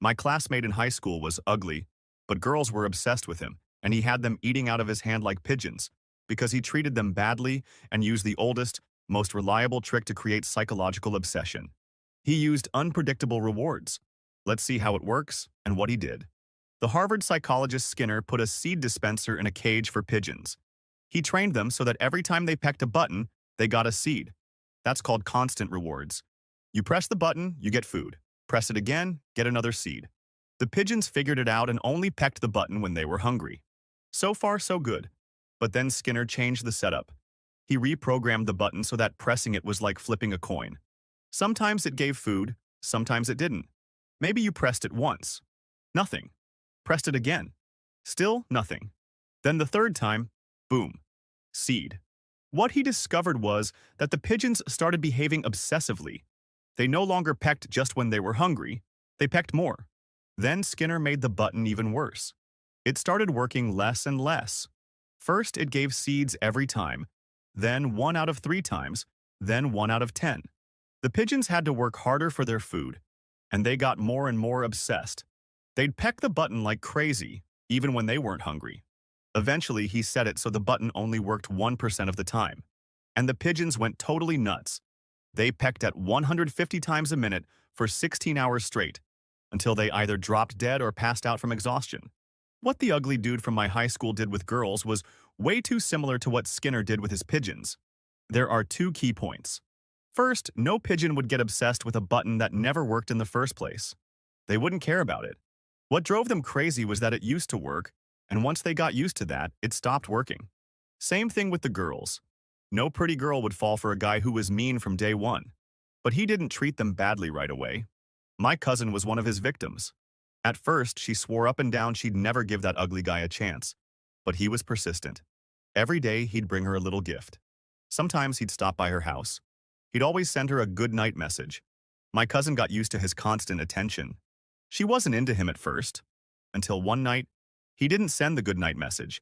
My classmate in high school was ugly, but girls were obsessed with him, and he had them eating out of his hand like pigeons because he treated them badly and used the oldest, most reliable trick to create psychological obsession. He used unpredictable rewards. Let's see how it works and what he did. The Harvard psychologist Skinner put a seed dispenser in a cage for pigeons. He trained them so that every time they pecked a button, they got a seed. That's called constant rewards. You press the button, you get food. Press it again, get another seed. The pigeons figured it out and only pecked the button when they were hungry. So far, so good. But then Skinner changed the setup. He reprogrammed the button so that pressing it was like flipping a coin. Sometimes it gave food, sometimes it didn't. Maybe you pressed it once. Nothing. Pressed it again. Still nothing. Then the third time, boom. Seed. What he discovered was that the pigeons started behaving obsessively. They no longer pecked just when they were hungry, they pecked more. Then Skinner made the button even worse. It started working less and less. First, it gave seeds every time, then 1 out of 3 times, then 1 out of 10. The pigeons had to work harder for their food, and they got more and more obsessed. They'd peck the button like crazy, even when they weren't hungry. Eventually, he set it so the button only worked 1% of the time, and the pigeons went totally nuts. They pecked at 150 times a minute for 16 hours straight, until they either dropped dead or passed out from exhaustion. What the ugly dude from my high school did with girls was way too similar to what Skinner did with his pigeons. There are 2 key points. First, no pigeon would get obsessed with a button that never worked in the first place. They wouldn't care about it. What drove them crazy was that it used to work, and once they got used to that, it stopped working. Same thing with the girls. No pretty girl would fall for a guy who was mean from day one. But he didn't treat them badly right away. My cousin was one of his victims. At first, she swore up and down she'd never give that ugly guy a chance. But he was persistent. Every day, he'd bring her a little gift. Sometimes he'd stop by her house. He'd always send her a good night message. My cousin got used to his constant attention. She wasn't into him at first, until one night, he didn't send the good night message,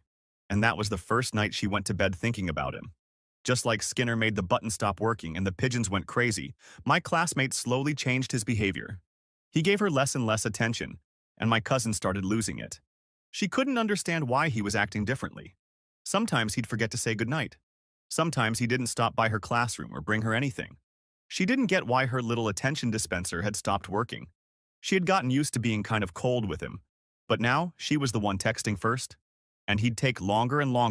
and that was the first night she went to bed thinking about him. Just like Skinner made the button stop working and the pigeons went crazy, my classmate slowly changed his behavior. He gave her less and less attention, and my cousin started losing it. She couldn't understand why he was acting differently. Sometimes he'd forget to say goodnight. Sometimes he didn't stop by her classroom or bring her anything. She didn't get why her little attention dispenser had stopped working. She had gotten used to being kind of cold with him, but now she was the one texting first, and he'd take longer and longer